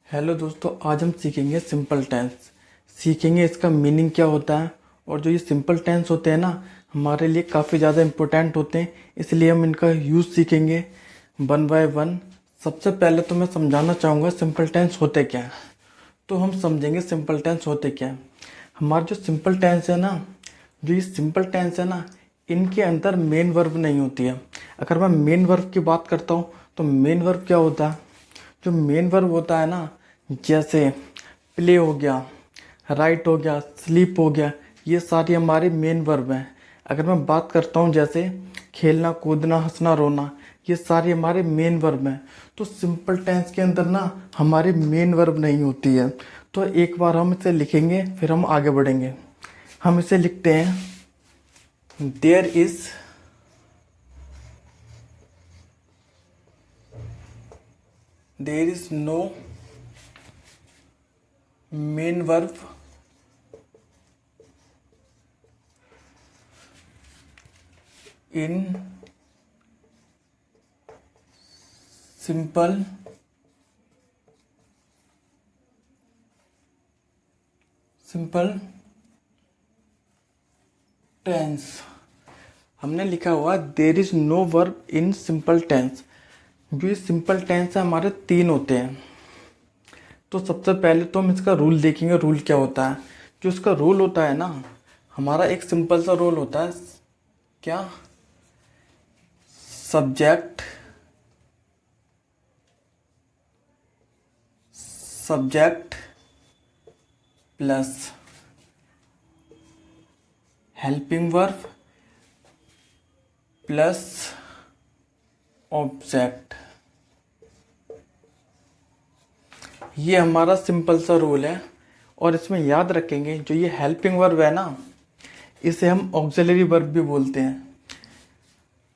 Hello दोस्तों, आज हम सीखेंगे सिंपल टेंस। सीखेंगे इसका मीनिंग क्या होता है। और जो ये सिंपल टेंस होते हैं ना, हमारे लिए काफ़ी ज़्यादा इम्पोर्टेंट होते हैं, इसलिए हम इनका यूज़ सीखेंगे वन बाय वन। सबसे पहले तो मैं समझाना चाहूँगा सिंपल टेंस होते क्या हैं। तो हम समझेंगे सिंपल टेंस होते क्या हैं। हमारा जो सिंपल टेंस है ना, जो ये सिंपल टेंस है ना, इनके अंदर मेन वर्ब नहीं होती है। अगर मैं मेन वर्ब की बात करता हूँ तो मेन वर्ब क्या होता है। जो मेन वर्ब होता है ना, जैसे प्ले हो गया, राइट हो गया, स्लीप हो गया, ये सारी हमारी मेन वर्ब हैं। अगर मैं बात करता हूँ जैसे खेलना, कूदना, हंसना, रोना, ये सारी हमारे मेन वर्ब हैं। तो सिंपल टेंस के अंदर ना हमारी मेन वर्ब नहीं होती है। तो एक बार हम इसे लिखेंगे, फिर हम आगे बढ़ेंगे। हम इसे लिखते हैं, there is no main verb in simple tense. हमने लिखा हुआ there is no verb in simple tense. जो ये सिंपल टेंस है हमारे तीन होते हैं। तो सबसे पहले तो हम इसका रूल देखेंगे, रूल क्या होता है। जो इसका रूल होता है ना, हमारा एक सिंपल सा रूल होता है, क्या, subject subject plus helping verb plus object. ये हमारा सिंपल सा रूल है। और इसमें याद रखेंगे, जो ये हेल्पिंग वर्ब है ना, इसे हम ऑक्सिलरी वर्ब भी बोलते हैं।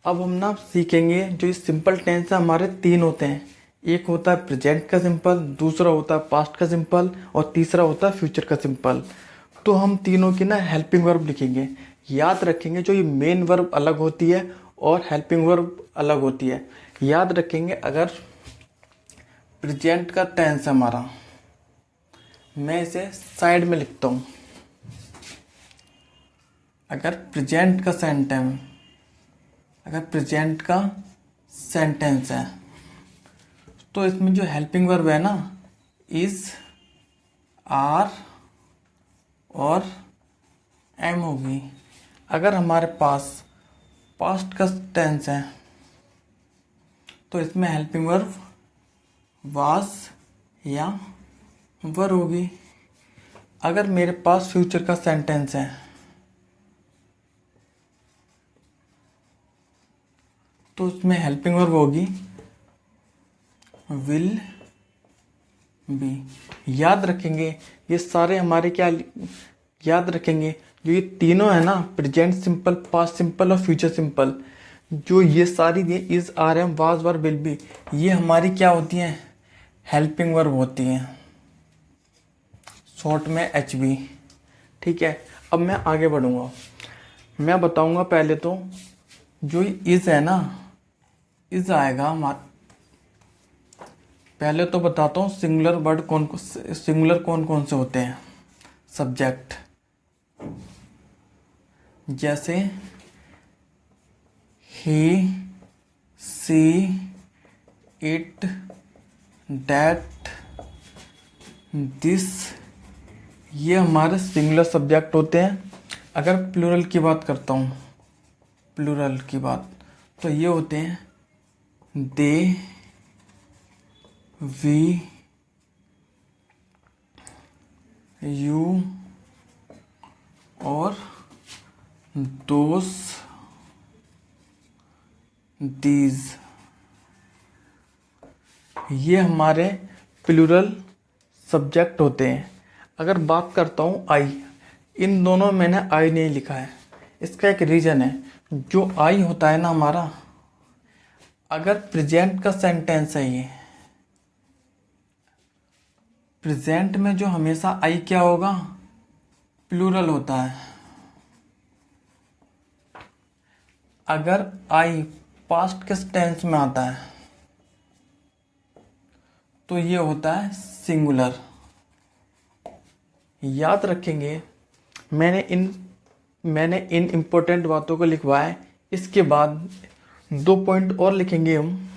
अब हम ना सीखेंगे, जो ये सिंपल टेंस है हमारे तीन होते हैं। एक होता है प्रेजेंट का सिंपल, दूसरा होता है पास्ट का सिंपल, और तीसरा होता है फ्यूचर का सिंपल। तो हम तीनों की ना हेल्पिंग वर्ब लिखेंगे। याद रखेंगे, जो ये मेन वर्ब अलग होती है और हेल्पिंग वर्ब अलग होती है। याद रखेंगे, अगर प्रेजेंट का टेंस है हमारा, मैं इसे साइड में लिखता हूँ। अगर प्रेजेंट का सेंटेंस अगर प्रेजेंट का सेंटेंस है तो इसमें जो हेल्पिंग वर्ब है ना, इज, आर और एम होगी। अगर हमारे पास पास्ट का टेंस है तो इसमें हेल्पिंग वर्ब वाज या वर होगी। अगर मेरे पास फ्यूचर का सेंटेंस है तो उसमें हेल्पिंग वर्ब होगी विल बी। याद रखेंगे, ये सारे हमारे क्या याद रखेंगे, जो ये तीनों है ना, प्रेजेंट सिंपल, पास्ट सिंपल और फ्यूचर सिंपल, जो ये सारी is, are, am, was, were, will be, ये हमारी क्या होती हैं, हेल्पिंग वर्ब होती हैं, शॉर्ट में एच बी। ठीक है। अब मैं आगे बढ़ूंगा। मैं बताऊंगा पहले तो, जो इज है ना, इज आएगा। पहले तो बताता हूँ सिंगुलर कौन कौन से होते हैं। सब्जेक्ट, जैसे ही, सी, इट, दैट, दिस, ये हमारे सिंगुलर सब्जेक्ट होते हैं। अगर प्लूरल की बात करता हूँ, प्लूरल की बात, तो ये होते हैं दे, वी, यू और दोस, दीज। ये हमारे प्लूरल सब्जेक्ट होते हैं। अगर बात करता हूँ आई, इन दोनों में मैंने आई नहीं लिखा है। इसका एक रीज़न है। जो आई होता है ना हमारा, अगर प्रेजेंट का सेंटेंस है, ये प्रेजेंट में जो हमेशा आई क्या होगा, प्लूरल होता है। अगर आई पास्ट के टेंस में आता है तो ये होता है सिंगुलर। याद रखेंगे, मैंने इन इम्पोर्टेंट बातों को लिखवाया है। इसके बाद 2 पॉइंट और लिखेंगे हम।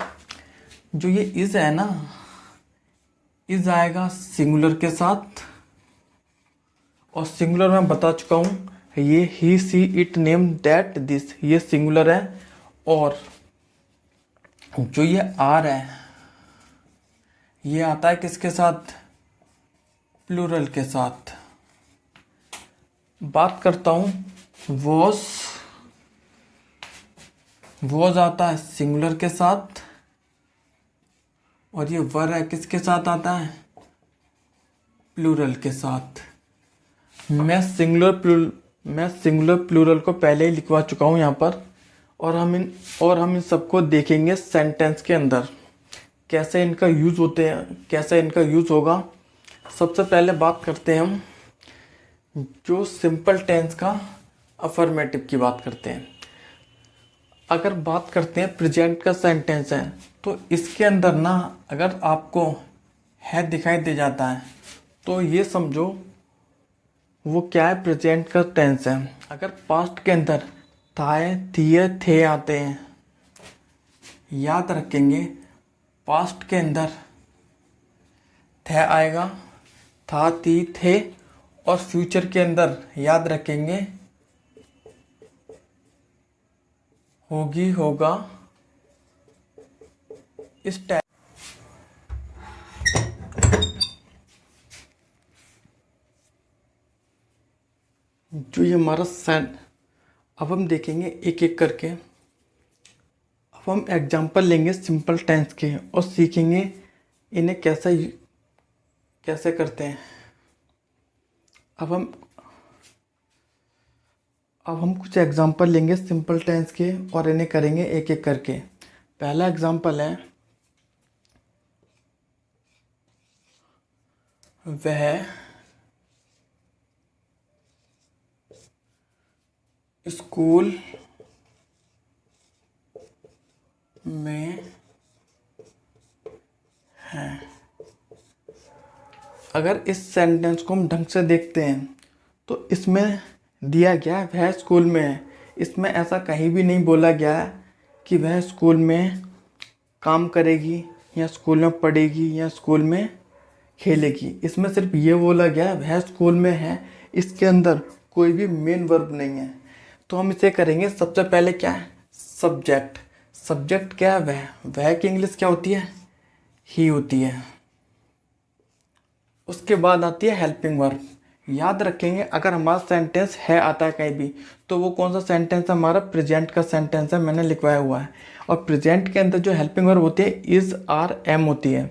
जो ये इज है ना, इज आएगा सिंगुलर के साथ, और सिंगुलर मैं बता चुका हूँ, ये ही see it name that this, ये सिंगुलर है। और जो ये आर है, ये आता है किसके साथ? प्लूरल के साथ। बात करता हूँ वॉज आता है सिंगुलर के साथ, और ये वर है किसके साथ आता है? प्लूरल के साथ। मैं सिंगुलर प्लूरल को पहले ही लिखवा चुका हूँ यहाँ पर, और हम इन सबको देखेंगे सेंटेंस के अंदर कैसे इनका यूज़ होते हैं, कैसे इनका यूज़ होगा। सबसे पहले बात करते हैं हम जो सिंपल टेंस का अफर्मेटिव की बात करते हैं। अगर बात करते हैं प्रेजेंट का सेंटेंस है, तो इसके अंदर ना अगर आपको है दिखाई दे जाता है तो ये समझो वो क्या है, प्रेजेंट का टेंस है। अगर पास्ट के अंदर थाए थिए थे आते हैं, याद रखेंगे पास्ट के अंदर थे आएगा, था थी थे, और फ्यूचर के अंदर याद रखेंगे होगी होगा। इस टाइप जो ये हमारा अब हम देखेंगे एक एक करके। अब हम एग्जांपल लेंगे सिंपल टेंस के और सीखेंगे इन्हें कैसे करते हैं। अब हम कुछ एग्जांपल लेंगे सिंपल टेंस के और इन्हें करेंगे एक एक करके। पहला एग्जांपल है, वह स्कूल में है। अगर इस सेंटेंस को हम ढंग से देखते हैं तो इसमें दिया गया है वह स्कूल में है। इसमें ऐसा कहीं भी नहीं बोला गया है कि वह स्कूल में काम करेगी या स्कूल में पढ़ेगी या स्कूल में खेलेगी। इसमें सिर्फ ये बोला गया है वह स्कूल में है। इसके अंदर कोई भी मेन वर्ब नहीं है। तो हम इसे करेंगे, सबसे पहले क्या है? सब्जेक्ट। सब्जेक्ट क्या है? वह की इंग्लिश क्या होती है? ही होती है। उसके बाद आती है हेल्पिंग वर्ब। याद रखेंगे अगर हमारा सेंटेंस है आता है कहीं भी, तो वो कौन सा सेंटेंस है? हमारा प्रेजेंट का सेंटेंस है, मैंने लिखवाया हुआ है। और प्रेजेंट के अंदर जो हेल्पिंग वर्ब होती है इज आर एम होती है।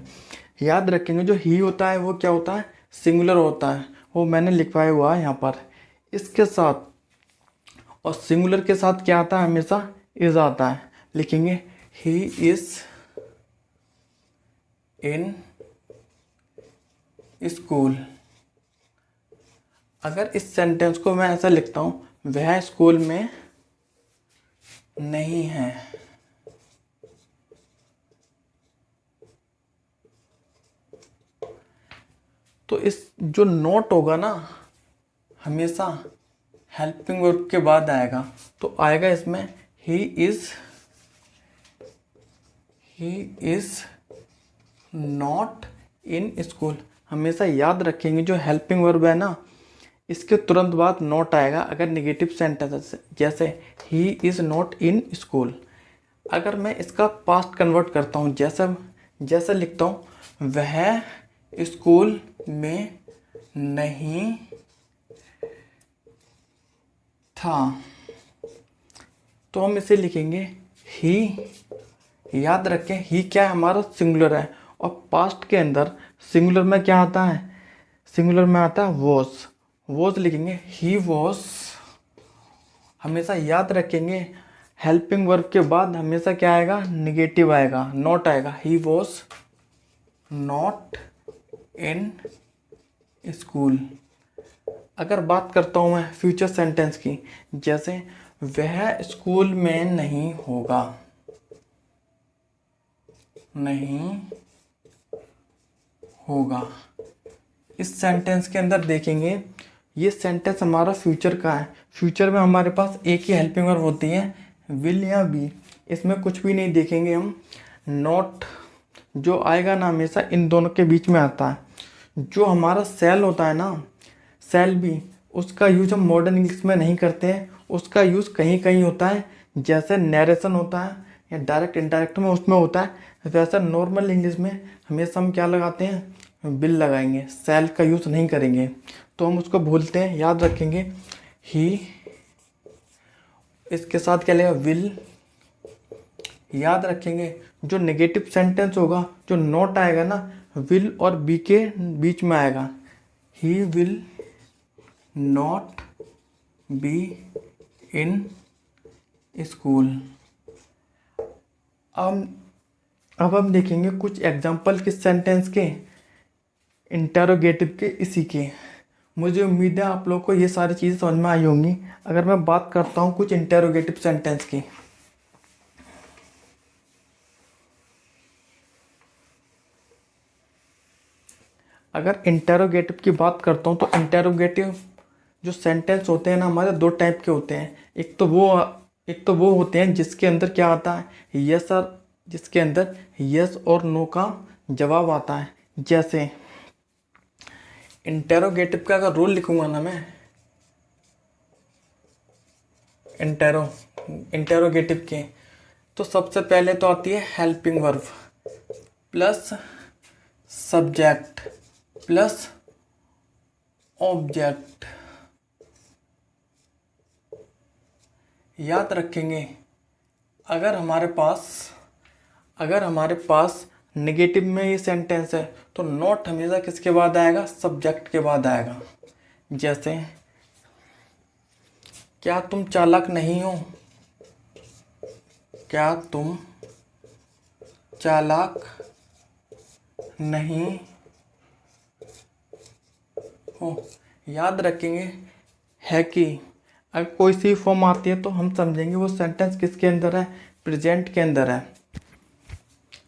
याद रखेंगे जो ही होता है वो क्या होता है? सिंगुलर होता है, वो मैंने लिखवाया हुआ है यहाँ पर। इसके साथ और सिंगुलर के साथ क्या आता है? हमेशा इज आता है। लिखेंगे ही इज इन स्कूल। अगर इस सेंटेंस को मैं ऐसा लिखता हूँ, वह स्कूल में नहीं है, तो इस जो नोट होगा ना हमेशा हेल्पिंग वर्ब के बाद आएगा। तो आएगा इसमें he is not in school. हमेशा याद रखेंगे जो हेल्पिंग वर्ब है ना, इसके तुरंत बाद नॉट आएगा अगर नेगेटिव सेंटेंस है, जैसे he is not in school. अगर मैं इसका पास्ट कन्वर्ट करता हूँ, जैसे लिखता हूँ वह स्कूल में नहीं था, तो हम इसे लिखेंगे ही। याद रखें ही क्या है? हमारा सिंगुलर है, और पास्ट के अंदर सिंगुलर में क्या आता है? सिंगुलर में आता है वॉज लिखेंगे ही वॉज। हमेशा याद रखेंगे हेल्पिंग वर्ब के बाद हमेशा क्या आएगा? निगेटिव आएगा, नॉट आएगा। He was not in school. अगर बात करता हूँ मैं फ्यूचर सेंटेंस की, जैसे वह स्कूल में नहीं होगा, नहीं होगा। इस सेंटेंस के अंदर देखेंगे, ये सेंटेंस हमारा फ्यूचर का है। फ्यूचर में हमारे पास एक ही हेल्पिंग वर्ब होती है, विल या बी। इसमें कुछ भी नहीं देखेंगे हम। नॉट जो आएगा ना हमेशा इन दोनों के बीच में आता है। जो हमारा सेल होता है ना, सेल भी, उसका यूज हम मॉडर्न इंग्लिश में नहीं करते हैं। उसका यूज़ कहीं कहीं होता है, जैसे नरेशन होता है या डायरेक्ट इनडायरेक्ट में उसमें होता है। वैसे नॉर्मल इंग्लिश में हमेशा हम क्या लगाते हैं, विल लगाएंगे, सेल का यूज़ नहीं करेंगे। तो हम उसको भूलते हैं, याद रखेंगे ही, इसके साथ क्या लगेगा, विल। याद रखेंगे जो नेगेटिव सेंटेंस होगा, जो नॉट आएगा ना, विल और बी के बीच में आएगा। He will not be in school. अब हम देखेंगे कुछ एग्जाम्पल किस सेंटेंस के, इंटेरोगेटिव के, इसी के। मुझे उम्मीद है आप लोग को ये सारी चीज़ें समझ में आई होंगी। अगर मैं बात करता हूँ कुछ इंटेरोगेटिव सेंटेंस की, अगर इंटेरोगेटिव की बात करता हूँ तो इंटेरोगेटिव जो सेंटेंस होते हैं ना हमारे, दो टाइप के होते हैं। एक तो वो होते हैं जिसके अंदर क्या आता है, यस और, जिसके अंदर यस और नो का जवाब आता है। जैसे इंटेरोगेटिव का अगर रूल लिखूंगा ना मैं, इंटेरोगेटिव के, तो सबसे पहले तो आती है helping verb plus subject plus object. याद रखेंगे अगर हमारे पास नेगेटिव में ये सेंटेंस है तो नॉट हमेशा किसके बाद आएगा, सब्जेक्ट के बाद आएगा। जैसे क्या तुम चालाक नहीं हो, क्या तुम चालाक नहीं हो। याद रखेंगे है कि अगर कोई सी फॉर्म आती है तो हम समझेंगे वो सेंटेंस किसके अंदर है, प्रेजेंट के अंदर है।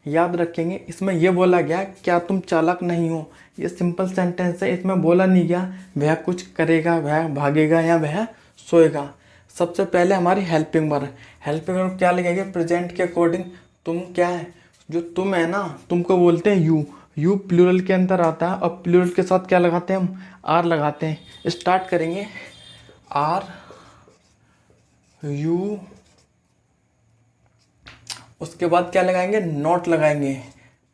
याद रखेंगे इसमें यह बोला गया क्या तुम चालाक नहीं हो, ये सिंपल सेंटेंस है। इसमें बोला नहीं गया वह कुछ करेगा, वह भागेगा या वह सोएगा। सबसे पहले हमारी हेल्पिंग वर्ब क्या लगेगी, प्रेजेंट के अकॉर्डिंग। तुम क्या है, जो तुम है ना, तुमको बोलते हैं यू प्लूरल के अंदर आता है और प्लूरल के साथ क्या लगाते हैं हम, आर लगाते हैं। स्टार्ट करेंगे, आर यू, उसके बाद क्या लगाएंगे, नॉट लगाएंगे,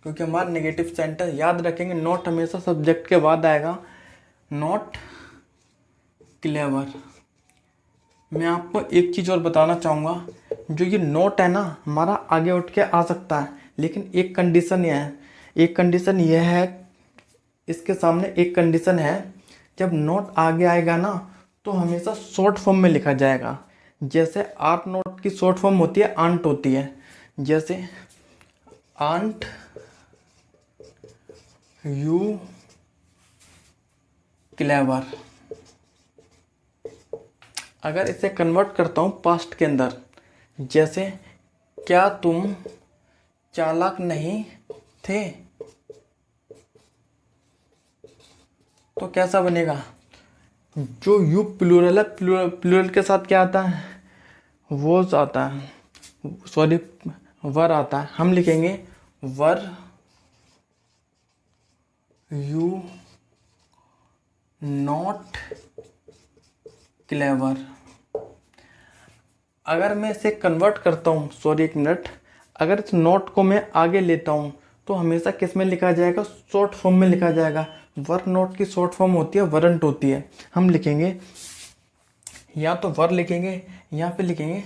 क्योंकि हमारा नेगेटिव सेंटेंस। याद रखेंगे नॉट हमेशा सब्जेक्ट के बाद आएगा, नॉट क्लेवर। मैं आपको एक चीज़ और बताना चाहूँगा, जो ये नॉट है ना हमारा आगे उठ के आ सकता है, लेकिन एक कंडीशन यह है, इसके सामने एक कंडीशन है, जब नॉट आगे आएगा ना तो हमेशा शॉर्ट फॉर्म में लिखा जाएगा। जैसे आर नॉट की शॉर्ट फॉर्म होती है आंट होती है। जैसे आंट यू क्लेवर। अगर इसे कन्वर्ट करता हूँ पास्ट के अंदर, जैसे क्या तुम चालाक नहीं थे, तो कैसा बनेगा, जो यू प्लूरल है, प्लूरल के साथ क्या आता है, वोज आता है, सॉरी वर आता है। हम लिखेंगे वर यू नॉट क्लेवर। अगर मैं इसे कन्वर्ट करता हूँ, सॉरी एक मिनट, अगर इस नॉट को मैं आगे लेता हूँ तो हमेशा किस में लिखा जाएगा, शॉर्ट फॉर्म में लिखा जाएगा। वर नॉट की शॉर्ट फॉर्म होती है वरंट होती है। हम लिखेंगे या तो वर लिखेंगे या फिर लिखेंगे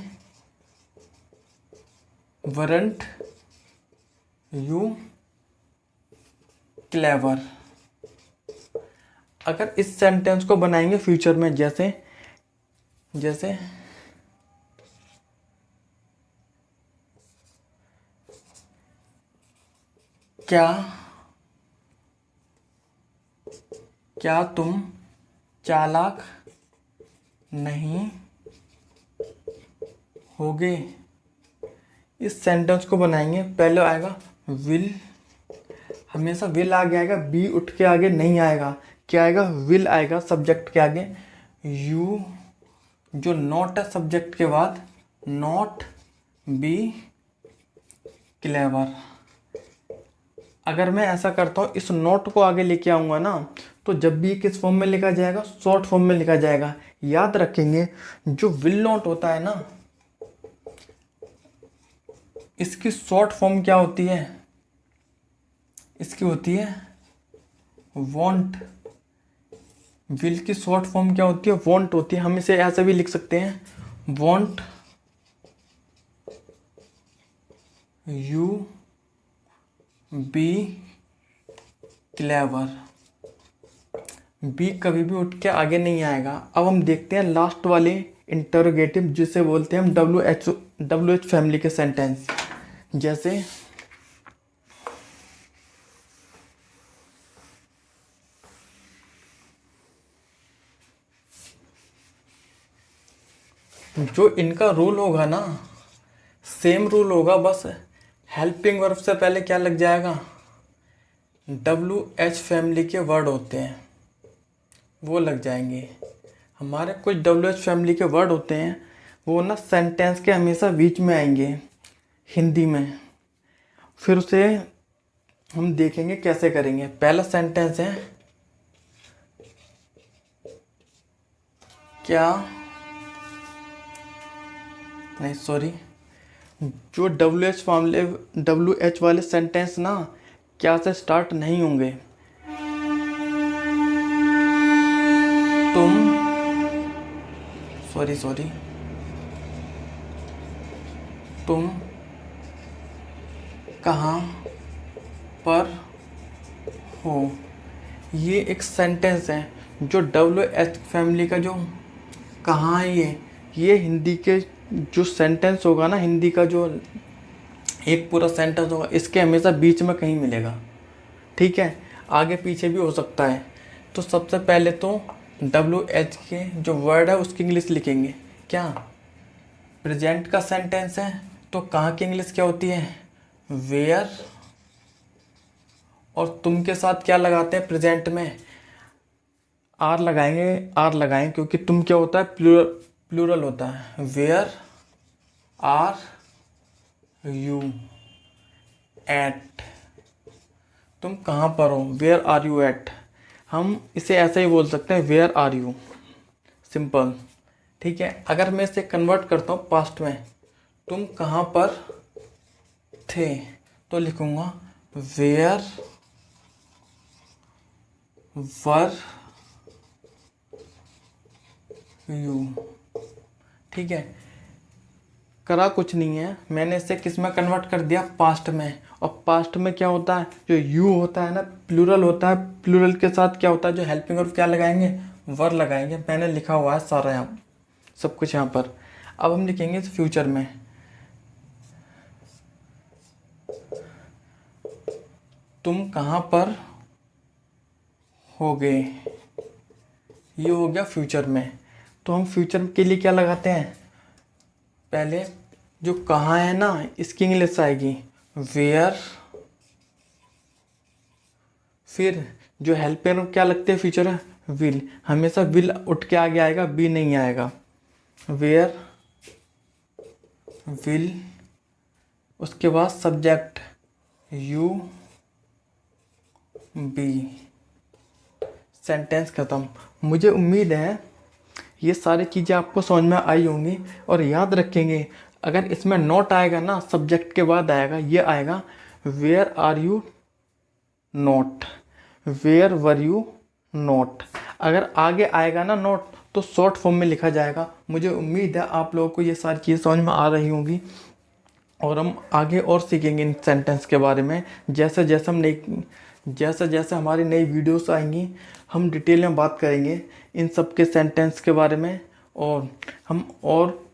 वरंट यू क्लेवर। अगर इस सेंटेंस को बनाएंगे फ्यूचर में, जैसे क्या तुम चालाक नहीं होगे। इस सेंटेंस को बनाएंगे, पहले आएगा विल हमेशा विल आगे आएगा, बी उठ के आगे नहीं आएगा। क्या आएगा? विल आएगा सब्जेक्ट के आगे। यू जो नॉट है सब्जेक्ट के बाद, नॉट बी क्लेवर। अगर मैं ऐसा करता हूँ, इस नोट को आगे लेके आऊँगा ना, तो जब भी किस फॉर्म में लिखा जाएगा? शॉर्ट फॉर्म में लिखा जाएगा। याद रखेंगे, जो विल नॉट होता है ना, इसकी शॉर्ट फॉर्म क्या होती है? इसकी होती है वॉन्ट। विल की शॉर्ट फॉर्म क्या होती है? वॉन्ट होती है। हम इसे ऐसे भी लिख सकते हैं, won't you be clever. Be कभी भी उठ के आगे नहीं आएगा। अब हम देखते हैं लास्ट वाले इंटरोगेटिव, जिसे बोलते हैं हम डब्ल्यू एच फैमिली के सेंटेंस। जैसे जो इनका रूल होगा ना, सेम रूल होगा, बस हेल्पिंग वर्ब से पहले क्या लग जाएगा? डब्ल्यू एच फैमिली के वर्ड होते हैं, वो लग जाएंगे। हमारे कुछ डब्ल्यू एच फैमिली के वर्ड होते हैं, वो ना सेंटेंस के हमेशा बीच में आएंगे हिंदी में। फिर उसे हम देखेंगे कैसे करेंगे। पहला सेंटेंस है, क्या, नहीं सॉरी, जो डब्ल्यू एच वाले सेंटेंस ना क्या से स्टार्ट नहीं होंगे। तुम, सॉरी, तुम कहाँ पर हो, ये एक सेंटेंस है। जो डब्ल्यू एच फैमिली का जो कहाँ है, ये हिंदी के जो सेंटेंस होगा ना, हिंदी का जो एक पूरा सेंटेंस होगा, इसके हमेशा बीच में कहीं मिलेगा। ठीक है, आगे पीछे भी हो सकता है। तो सबसे पहले तो डब्ल्यू एच के जो वर्ड है उसकी इंग्लिश लिखेंगे। क्या? प्रेजेंट का सेंटेंस है, तो कहाँ की इंग्लिश क्या होती है? वेयर। और तुम के साथ क्या लगाते हैं प्रेजेंट में? आर लगाएंगे, क्योंकि तुम क्या होता है? प्लूरल होता है। वेयर आर यू एट, तुम कहाँ पर हो? Where are you at. हम इसे ऐसे ही बोल सकते हैं, वेयर आर यू, सिंपल। ठीक है, अगर मैं इसे कन्वर्ट करता हूँ पास्ट में, तुम कहाँ पर थे, तो लिखूँगा वेयर वर यू। ठीक है, करा कुछ नहीं है, मैंने इसे किस में कन्वर्ट कर दिया? पास्ट में। और पास्ट में क्या होता है? जो यू होता है ना, प्लूरल होता है। प्लूरल के साथ क्या होता है? जो हेल्पिंग वर्ब क्या लगाएंगे? वर लगाएंगे। मैंने लिखा हुआ है सारा यहाँ, सब कुछ यहाँ पर। अब हम लिखेंगे फ्यूचर में, तुम कहाँ पर होगे, ये हो गया फ्यूचर में। तो हम फ्यूचर के लिए क्या लगाते हैं? पहले जो कहाँ है ना, इसकी इंग्लिश आएगी वेयर। फिर जो हेल्पर क्या लगते हैं फ्यूचर है? विल। हमेशा विल उठ के आगे आएगा, बी नहीं आएगा। वेयर विल, उसके बाद सब्जेक्ट यू बी, सेंटेंस खत्म। मुझे उम्मीद है ये सारी चीज़ें आपको समझ में आई होंगी। और याद रखेंगे, अगर इसमें नॉट आएगा ना, सब्जेक्ट के बाद आएगा, ये आएगा where are you not, where were you not. अगर आगे आएगा ना नॉट, तो शॉर्ट फॉर्म में लिखा जाएगा। मुझे उम्मीद है आप लोगों को ये सारी चीज़ें समझ में आ रही होंगी। और हम आगे और सीखेंगे इन सेंटेंस के बारे में। जैसे जैसे हमारी नई वीडियोस आएंगी, हम डिटेल में बात करेंगे इन सब के सेंटेंस के बारे में। और हम और